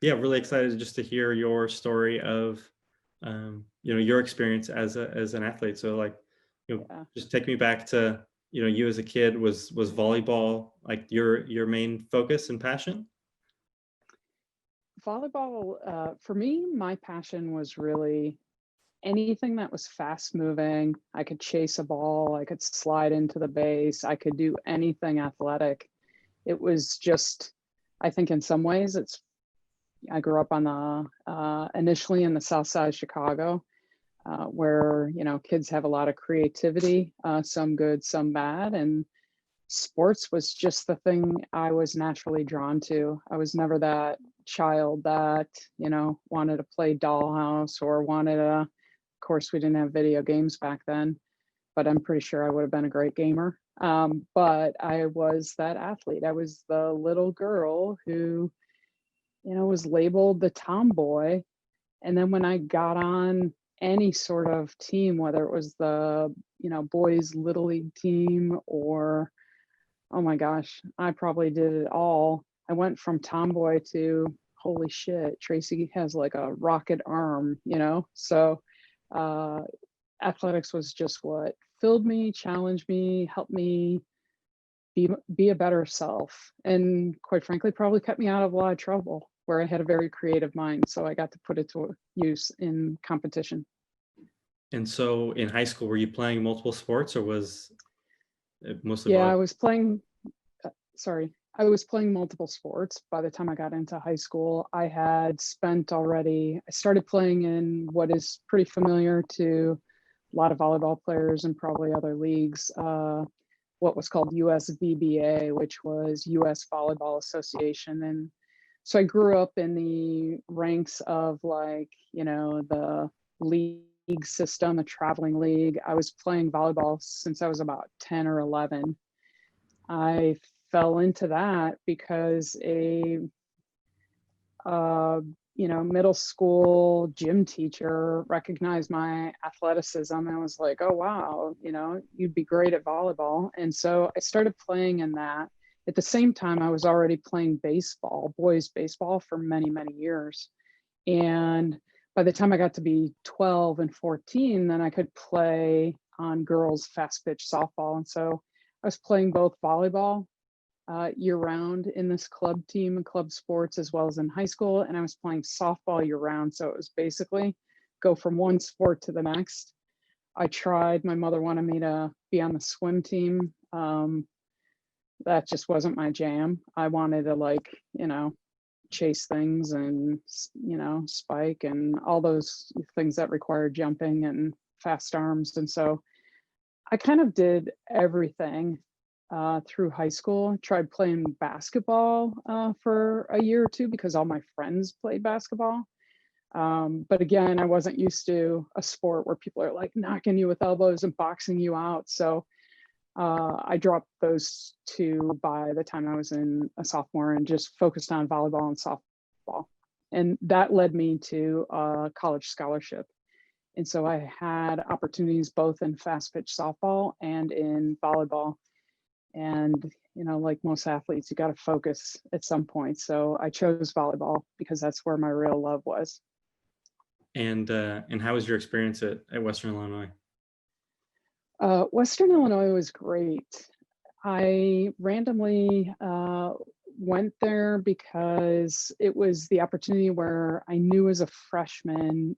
Yeah, really excited just to hear your story of, your experience as an athlete. So like, Yeah. just take me back to, you as a kid. Was volleyball like your main focus and passion? Volleyball, for me, my passion was really anything that was fast moving. I could chase a ball, I could slide into the base, I could do anything athletic. It was just, I think in some ways, I grew up on initially in the South Side of Chicago, where, kids have a lot of creativity, some good, some bad. And sports was just the thing I was naturally drawn to. I was never that child that, wanted to play dollhouse or wanted to, of course, we didn't have video games back then, but I'm pretty sure I would have been a great gamer. But I was that athlete. I was the little girl who, was labeled the tomboy. And then when I got on any sort of team, whether it was the, boys' little league team or oh my gosh, I probably did it all. I went from tomboy to holy shit, Tracy has like a rocket arm, So uh, athletics was just what filled me, challenged me, helped me be a better self, and quite frankly, probably kept me out of a lot of trouble where I had a very creative mind. So I got to put it to use in competition. And so in high school, were you playing multiple sports, or was it mostly Yeah, volleyball? sorry, I was playing multiple sports by the time I got into high school. I started playing in what is pretty familiar to a lot of volleyball players and probably other leagues, what was called USVBA, which was US Volleyball Association. And so I grew up in the ranks of like, the league system, the traveling league. I was playing volleyball since I was about 10 or 11. I fell into that because uh, middle school gym teacher recognized my athleticism and was like, "Oh wow, you'd be great at volleyball." And so I started playing in that. At the same time, I was already playing baseball, boys baseball, for many, many years. And by the time I got to be 12 and 14, then I could play on girls' fast pitch softball. And so I was playing both volleyball year round in this club team and club sports as well as in high school. And I was playing softball year round. So it was basically go from one sport to the next. My mother wanted me to be on the swim team. That just wasn't my jam. I wanted to, like, chase things and, spike and all those things that require jumping and fast arms. And so I kind of did everything through high school. Tried playing basketball for a year or two because all my friends played basketball. But again, I wasn't used to a sport where people are like knocking you with elbows and boxing you out. So I dropped those two by the time I was in a sophomore and just focused on volleyball and softball. And that led me to a college scholarship. And so I had opportunities both in fast pitch softball and in volleyball. And, like most athletes, you got to focus at some point. So I chose volleyball because that's where my real love was. And how was your experience at Western Illinois? Western Illinois was great. I randomly went there because it was the opportunity where I knew as a freshman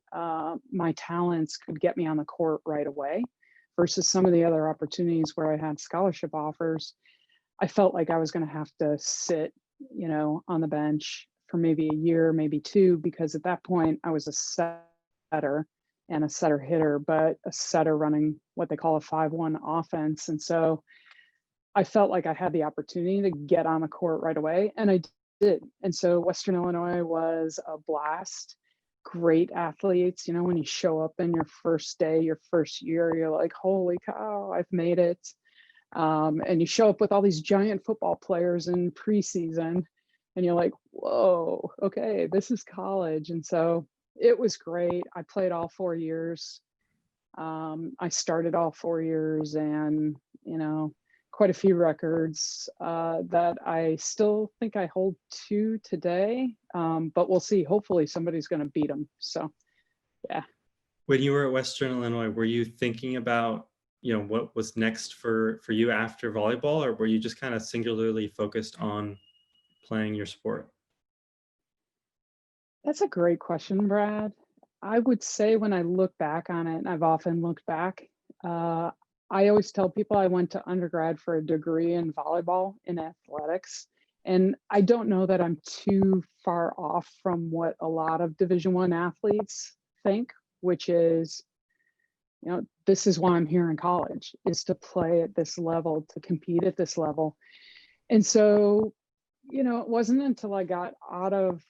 my talents could get me on the court right away versus some of the other opportunities where I had scholarship offers. I felt like I was going to have to sit, on the bench for maybe a year, maybe two, because at that point I was a setter and a setter hitter, but a setter running what they call a 5-1 offense. And so I felt like I had the opportunity to get on the court right away, and I did. And so Western Illinois was a blast. Great athletes. When you show up in your first day, your first year, you're like, holy cow, I've made it. And you show up with all these giant football players in preseason, and you're like, whoa, okay, this is college. And so it was great. I played all 4 years. I started all 4 years, and quite a few records that I still think I hold to today. But we'll see. Hopefully somebody's going to beat them. So, yeah. When you were at Western Illinois, were you thinking about, what was next for you after volleyball, or were you just kind of singularly focused on playing your sport? That's a great question, Brad. I would say when I look back on it, and I've often looked back, uh, I always tell people I went to undergrad for a degree in volleyball in athletics. And I don't know that I'm too far off from what a lot of Division I athletes think, which is, this is why I'm here in college, is to play at this level, to compete at this level. And so, it wasn't until I got out of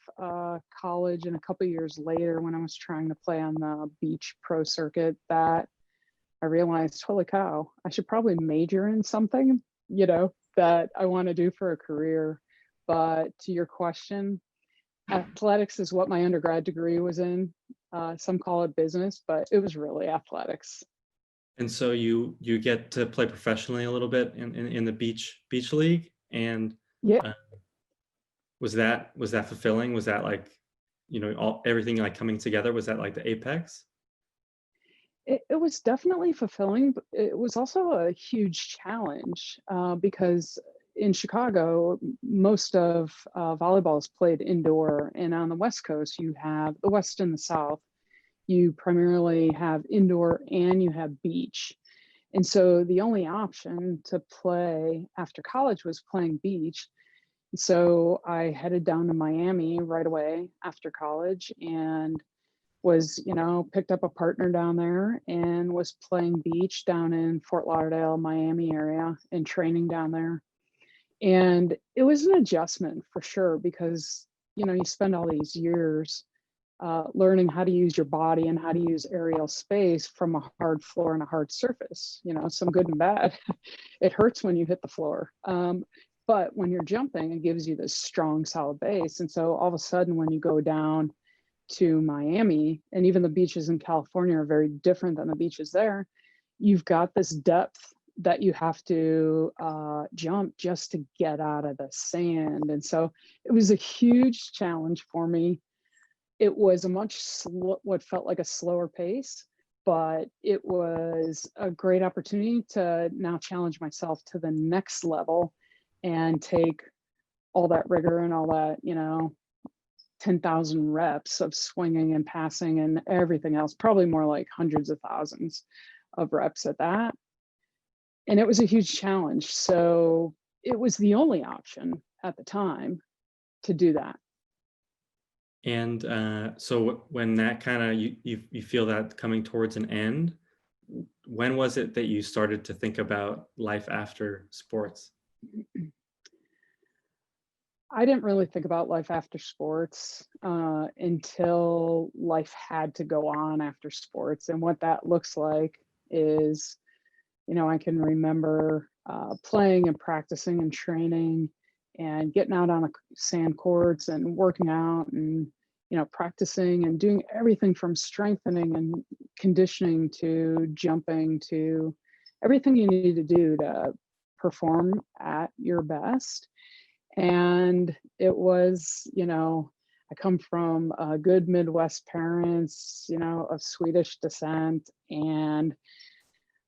college and a couple of years later when I was trying to play on the beach pro circuit that I realized, holy cow, I should probably major in something, that I want to do for a career. But to your question, athletics is what my undergrad degree was in. Some call it business, but it was really athletics. And so you get to play professionally a little bit in the beach league, and Yeah, uh, was that fulfilling? Was that like, everything like coming together? Was that like the apex? it was definitely fulfilling, but it was also a huge challenge because in Chicago, most of volleyball is played indoor. And on the West Coast, you have the West and the South. You primarily have indoor and you have beach. And so the only option to play after college was playing beach. So I headed down to Miami right away after college and was, picked up a partner down there and was playing beach down in Fort Lauderdale, Miami area and training down there. And it was an adjustment for sure because, you spend all these years learning how to use your body and how to use aerial space from a hard floor and a hard surface, some good and bad. It hurts when you hit the floor. But when you're jumping, it gives you this strong, solid base. And so all of a sudden, when you go down to Miami, and even the beaches in California are very different than the beaches there, you've got this depth that you have to jump just to get out of the sand. And so it was a huge challenge for me. It was a what felt like a slower pace, but it was a great opportunity to now challenge myself to the next level and take all that rigor and all that, 10,000 reps of swinging and passing and everything else, probably more like hundreds of thousands of reps at that. And it was a huge challenge. So it was the only option at the time to do that. And so when that kind of you feel that coming towards an end, when was it that you started to think about life after sports? I didn't really think about life after sports until life had to go on after sports. And what that looks like is, I can remember playing and practicing and training and getting out on the sand courts and working out and, practicing and doing everything from strengthening and conditioning to jumping to everything you need to do to perform at your best. And it was, I come from good Midwest parents, of Swedish descent. And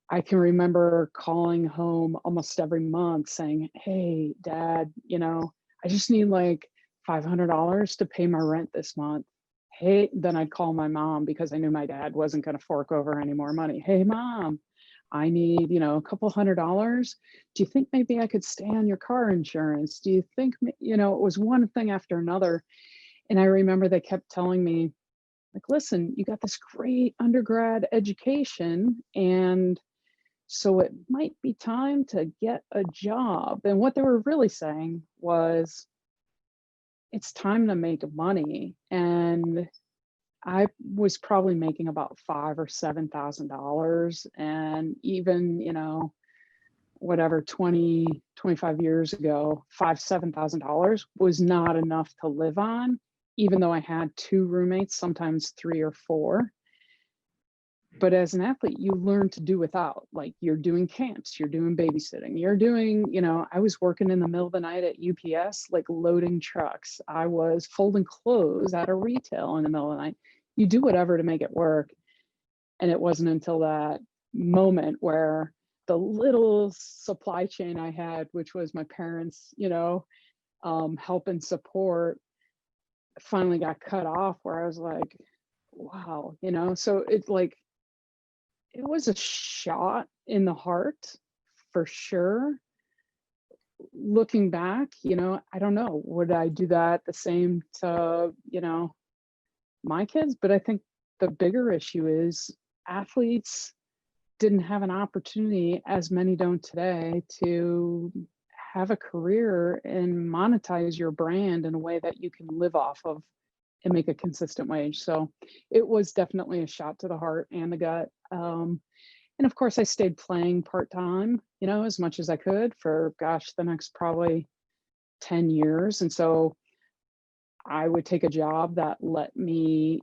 I can remember calling home almost every month saying, hey, Dad, I just need like $500 to pay my rent this month. Hey, then I'd call my mom because I knew my dad wasn't going to fork over any more money. Hey, Mom, I need, a couple $100. Do you think maybe I could stay on your car insurance? Do you think, it was one thing after another. And I remember they kept telling me, like, listen, you got this great undergrad education, and so it might be time to get a job. And what they were really saying was, it's time to make money. And I was probably making about $5,000 or $7,000. And even, whatever, 20, 25 years ago, $5,000, $7,000 was not enough to live on, even though I had two roommates, sometimes three or four. But as an athlete, you learn to do without. Like, you're doing camps, you're doing babysitting, you're doing, I was working in the middle of the night at UPS, like loading trucks. I was folding clothes at a retail in the middle of the night. You do whatever to make it work. And it wasn't until that moment where the little supply chain I had, which was my parents, help and support, finally got cut off, where I was like, wow, so it's like, it was a shot in the heart for sure. Looking back, I don't know, would I do that the same to, my kids? But I think the bigger issue is athletes didn't have an opportunity, as many don't today, to have a career and monetize your brand in a way that you can live off of and make a consistent wage. So it was definitely a shot to the heart and the gut. And of course, I stayed playing part-time, as much as I could for, gosh, the next probably 10 years. And so I would take a job that let me,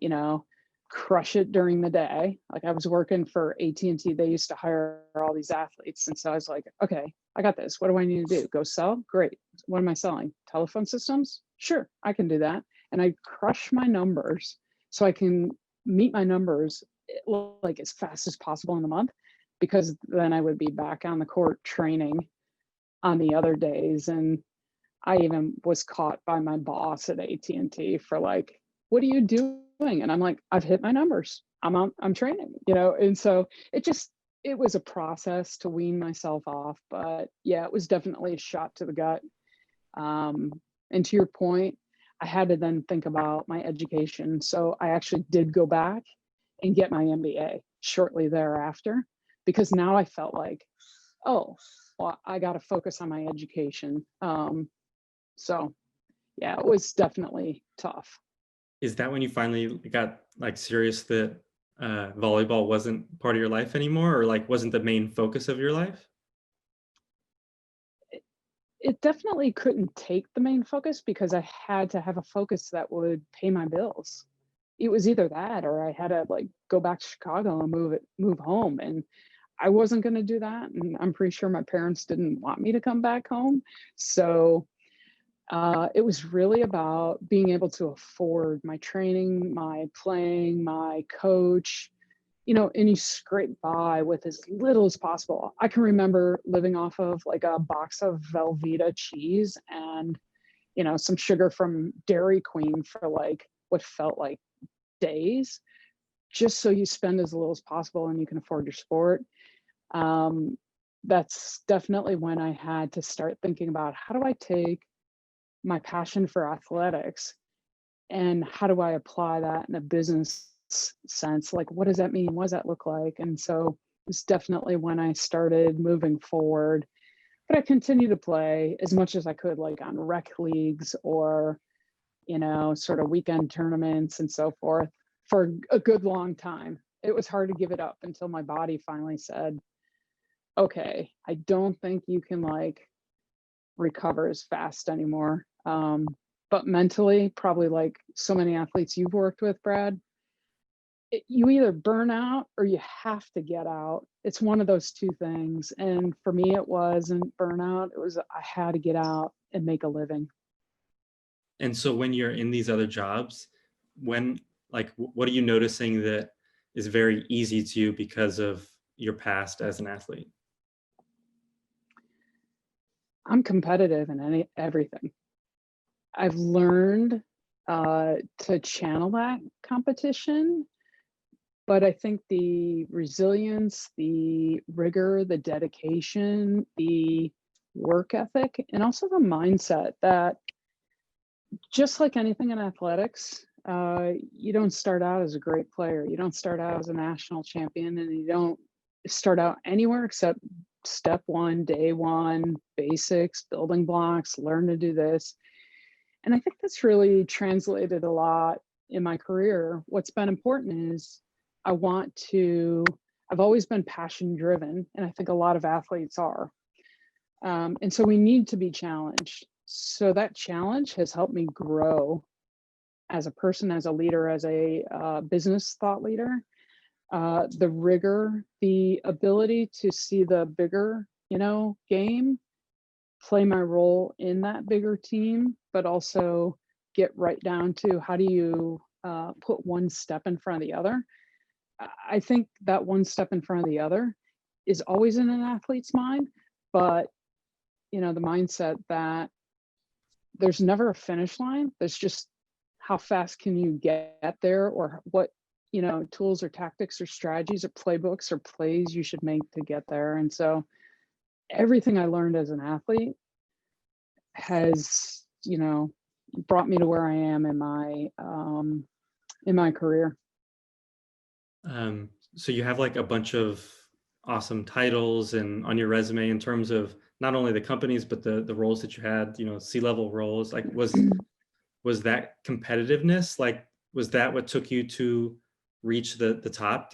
crush it during the day. Like, I was working for AT&T. They used to hire all these athletes. And so I was like, okay, I got this. What do I need to do? Go sell? Great. What am I selling? Telephone systems? Sure, I can do that. And I crush my numbers so I can meet my numbers like as fast as possible in the month, because then I would be back on the court training on the other days. And I even was caught by my boss at AT&T for like, what are you doing? And I'm like, I've hit my numbers. I'm training, And so it was a process to wean myself off. But yeah, it was definitely a shot to the gut. And to your point, I had to then think about my education. So I actually did go back and get my MBA shortly thereafter, because now I felt like, oh, well, I got to focus on my education. So yeah, it was definitely tough. Is that when you finally got like serious that volleyball wasn't part of your life anymore, or like wasn't the main focus of your life? It definitely couldn't take the main focus, because I had to have a focus that would pay my bills. It was either that, or I had to like go back to Chicago and move home. And I wasn't going to do that. And I'm pretty sure my parents didn't want me to come back home. So it was really about being able to afford my training, my playing, my coach, and you scrape by with as little as possible. I can remember living off of like a box of Velveeta cheese and, some sugar from Dairy Queen for like what felt like days, just so you spend as little as possible and you can afford your sport. That's definitely when I had to start thinking about, how do I take my passion for athletics and how do I apply that in a business sense? Like, what does that mean? What does that look like? And so it's definitely when I started moving forward. But I continued to play as much as I could, like on rec leagues or, sort of weekend tournaments and so forth, for a good long time. It was hard to give it up until my body finally said, okay, I don't think you can like recover as fast anymore. But mentally, probably like so many athletes you've worked with, Brad, you either burn out or you have to get out. It's one of those two things. And for me, it wasn't burnout. It was, I had to get out and make a living. And so when you're in these other jobs, what are you noticing that is very easy to you because of your past as an athlete? I'm competitive in everything. I've learned to channel that competition, but I think the resilience, the rigor, the dedication, the work ethic, and also the mindset that, just like anything in athletics, you don't start out as a great player. You don't start out as a national champion, and you don't start out anywhere except step one, day one, basics, building blocks, learn to do this. And I think that's really translated a lot in my career. What's been important is I've always been passion driven, and I think a lot of athletes are. And so we need to be challenged. So that challenge has helped me grow as a person, as a leader, as a business thought leader. the rigor, the ability to see the bigger, game, play my role in that bigger team, but also get right down to how do you put one step in front of the other. I think that one step in front of the other is always in an athlete's mind, but the mindset that there's never a finish line. There's just how fast can you get there, or what tools or tactics or strategies or playbooks or plays you should make to get there. And so everything I learned as an athlete has brought me to where I am in my career. So you have like a bunch of awesome titles and on your resume in terms of not only the companies but the roles that you had, C-level roles. Like was that competitiveness, like was that what took you to reach the top?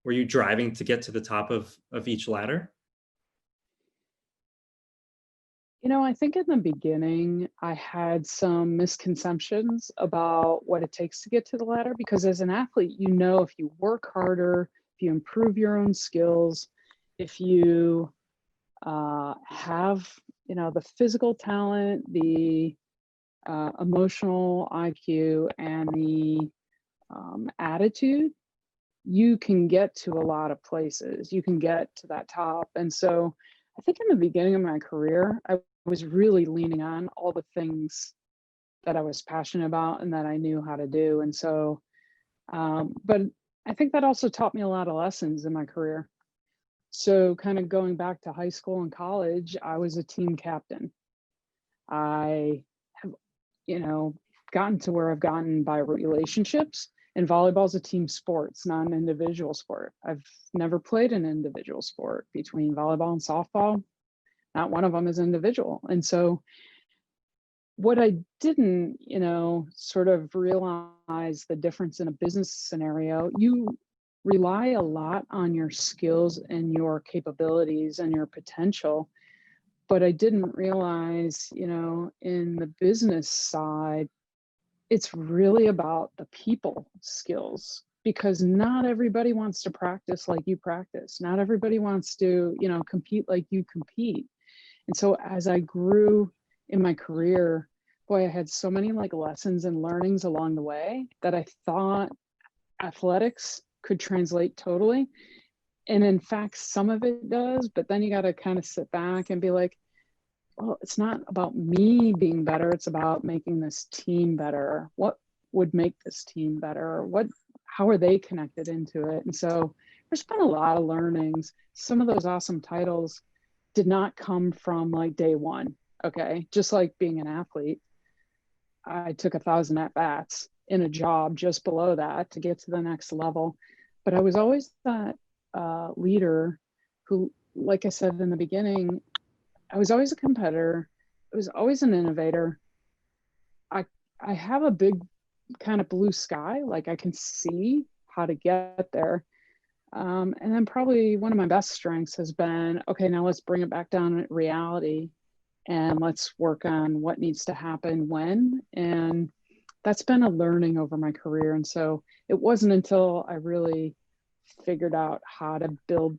Were you driving to get to the top of each ladder? I think in the beginning, I had some misconceptions about what it takes to get to the ladder, because as an athlete, if you work harder, if you improve your own skills, if you have, the physical talent, the emotional IQ, and the attitude, you can get to a lot of places. You can get to that top. And so I think in the beginning of my career, I was really leaning on all the things that I was passionate about and that I knew how to do. And so, but I think that also taught me a lot of lessons in my career. So kind of going back to high school and college, I was a team captain. I have, gotten to where I've gotten by relationships. And volleyball is a team sport. It's not an individual sport. I've never played an individual sport. Between volleyball and softball, not one of them is individual. And so what I didn't, sort of realize the difference in a business scenario, you rely a lot on your skills and your capabilities and your potential. But I didn't realize, in the business side, it's really about the people skills, because not everybody wants to practice like you practice. Not everybody wants to, compete like you compete. And so as I grew in my career, boy, I had so many like lessons and learnings along the way that I thought athletics could translate totally. And in fact, some of it does, but then you got to kind of sit back and be like, well, it's not about me being better. It's about making this team better. What would make this team better? How are they connected into it? And so there's been a lot of learnings. Some of those awesome titles did not come from like day one. Okay. Just like being an athlete, I took 1,000 at bats in a job just below that to get to the next level. But I was always that leader who, like I said in the beginning, I was always a competitor. I was always an innovator. I have a big kind of blue sky, like I can see how to get there. And then probably one of my best strengths has been, okay, now let's bring it back down to reality and let's work on what needs to happen when. And that's been a learning over my career. And so it wasn't until I really figured out how to build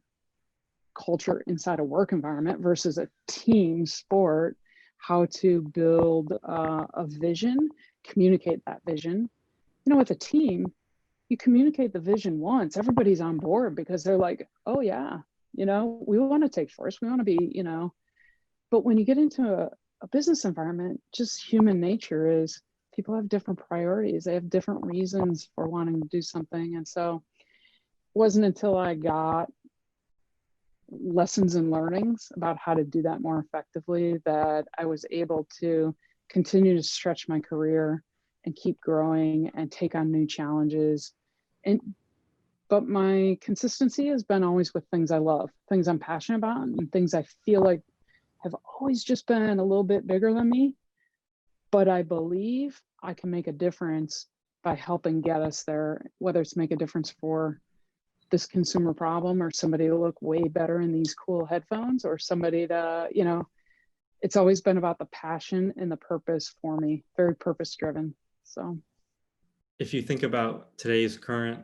culture inside a work environment versus a team sport, how to build a vision, communicate that vision. With a team, you communicate the vision once, everybody's on board because they're like, oh yeah, we want to take first, we want to be, but when you get into a business environment, just human nature is people have different priorities. They have different reasons for wanting to do something. And so it wasn't until I got lessons and learnings about how to do that more effectively that I was able to continue to stretch my career and keep growing and take on new challenges. But my consistency has been always with things I love, things I'm passionate about, and things I feel like have always just been a little bit bigger than me. But I believe I can make a difference by helping get us there, whether it's make a difference for this consumer problem or somebody to look way better in these cool headphones, or somebody to, it's always been about the passion and the purpose for me, very purpose driven. So if you think about today's current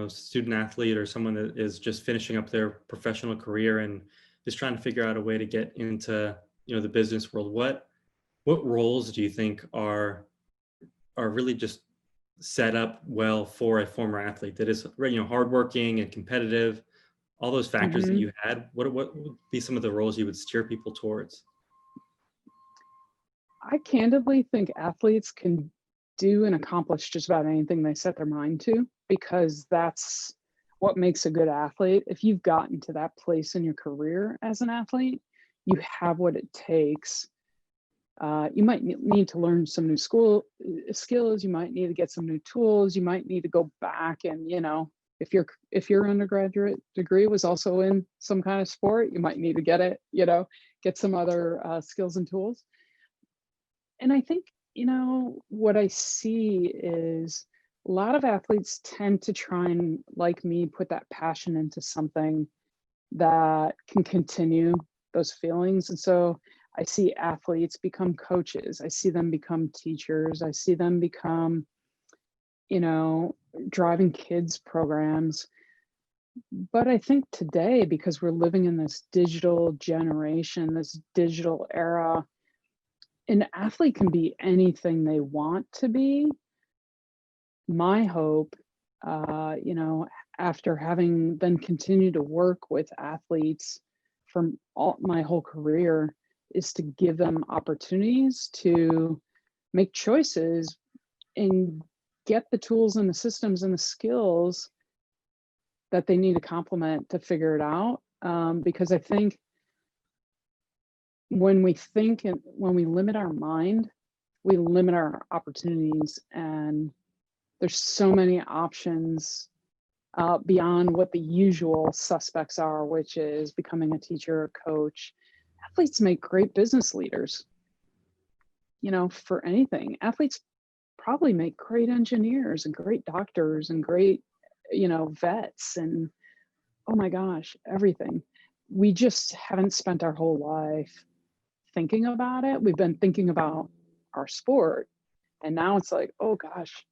student athlete or someone that is just finishing up their professional career and is trying to figure out a way to get into, the business world, what roles do you think are really just set up well for a former athlete that is, hardworking and competitive, all those factors that Hmm. you had? What would be some of the roles you would steer people towards? I candidly think athletes can do and accomplish just about anything they set their mind to, because that's what makes a good athlete. If you've gotten to that place in your career as an athlete, you have what it takes. You might need to learn some new skills. You might need to get some new tools. You might need to go back and, if your undergraduate degree was also in some kind of sport, you might need to get it, get some other skills and tools. And I think, what I see is a lot of athletes tend to try and, like me, put that passion into something that can continue those feelings. And so I see athletes become coaches. I see them become teachers. I see them become, you know, driving kids programs. But I think today, because we're living in this digital generation, this digital era, an athlete can be anything they want to be. My hope, after having then continued to work with athletes from my whole career, is to give them opportunities to make choices and get the tools and the systems and the skills that they need to complement to figure it out. Because I think when we think and when we limit our mind, we limit our opportunities, and there's so many options beyond what the usual suspects are, which is becoming a teacher or coach. Athletes make great business leaders, for anything. Athletes probably make great engineers and great doctors and great, vets and, oh my gosh, everything. We just haven't spent our whole life thinking about it. We've been thinking about our sport. And now it's like, oh gosh,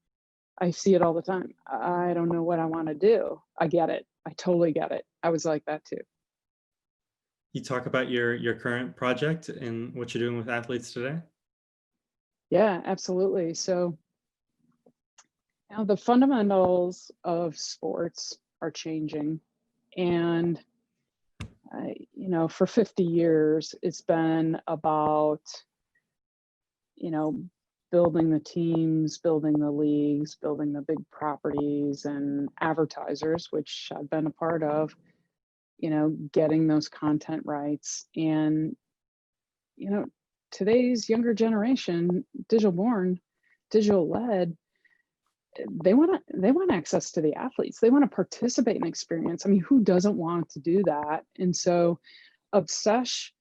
I see it all the time. I don't know what I want to do. I get it. I totally get it. I was like that too. You talk about your current project and what you're doing with athletes today? Yeah, absolutely. So now the fundamentals of sports are changing. And, for 50 years, it's been about, you know, building the teams, building the leagues, building the big properties and advertisers, which I've been a part of, getting those content rights. And, you know, today's younger generation, digital born, digital led, they want access to the athletes. They want to participate in experience. I mean, who doesn't want to do that? And so Obsesh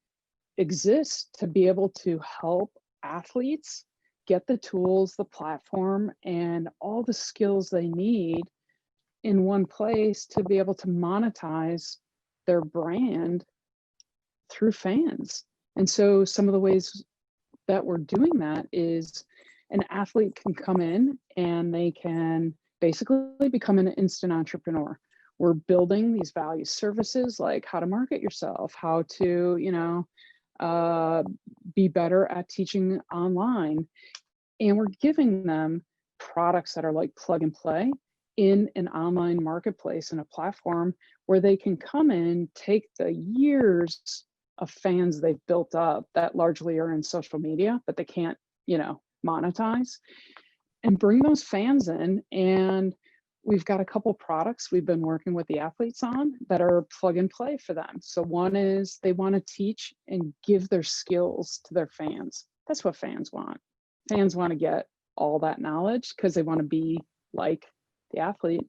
exists to be able to help athletes get the tools, the platform, and all the skills they need in one place to be able to monetize their brand through fans. And so some of the ways that we're doing that is an athlete can come in and they can basically become an instant entrepreneur. We're building these value services like how to market yourself, how to, be better at teaching online. And we're giving them products that are like plug and play in an online marketplace and a platform where they can come in, take the years of fans they've built up that largely are in social media, but they can't, monetize, and bring those fans in. And we've got a couple products we've been working with the athletes on that are plug and play for them. So one is they want to teach and give their skills to their fans. That's what fans want. Fans want to get all that knowledge because they want to be like the athlete.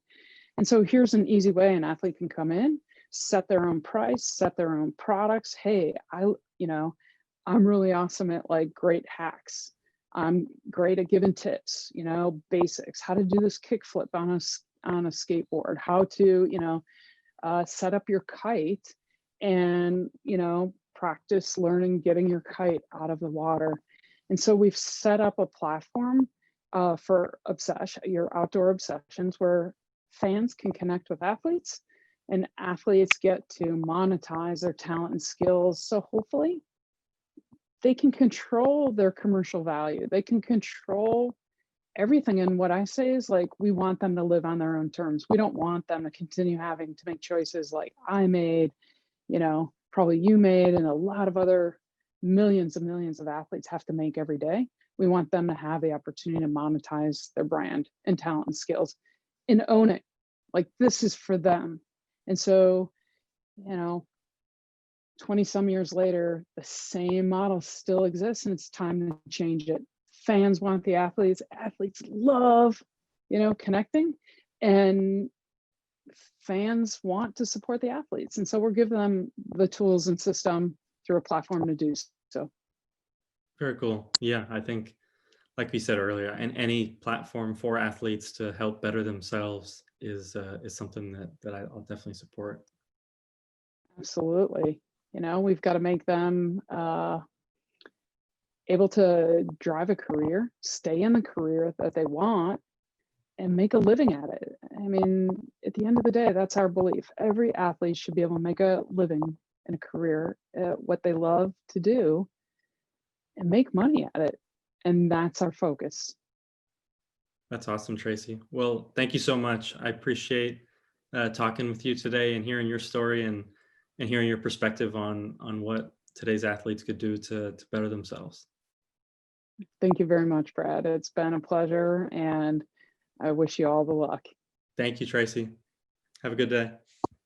And so here's an easy way an athlete can come in, set their own price, set their own products. Hey, I'm really awesome at like great hacks. I'm great at giving tips, basics, how to do this kickflip on a skateboard, how to, set up your kite and, practice learning getting your kite out of the water. And so we've set up a platform for Obsesh, your outdoor obsessions, where fans can connect with athletes, and athletes get to monetize their talent and skills. So hopefully they can control their commercial value. They can control everything. And what I say is, like, we want them to live on their own terms. We don't want them to continue having to make choices like I made, probably you made, and a lot of other millions and millions of athletes have to make every day. We want them to have the opportunity to monetize their brand and talent and skills and own it. Like, this is for them. And so, 20 some years later, the same model still exists, and it's time to change it. Fans want the athletes, athletes love, connecting, and fans want to support the athletes. And so we're giving them the tools and system through a platform to do so. Very cool. Yeah, I think, like we said earlier, and any platform for athletes to help better themselves is something that I'll definitely support. Absolutely. We've got to make them able to drive a career, stay in the career that they want, and make a living at it. I mean, at the end of the day, that's our belief. Every athlete should be able to make a living in a career at what they love to do and make money at it. And that's our focus. That's awesome, Tracy. Well, thank you so much. I appreciate talking with you today and hearing your story and hearing your perspective on what today's athletes could do to better themselves. Thank you very much, Brad. It's been a pleasure, and I wish you all the luck. Thank you, Tracy. Have a good day.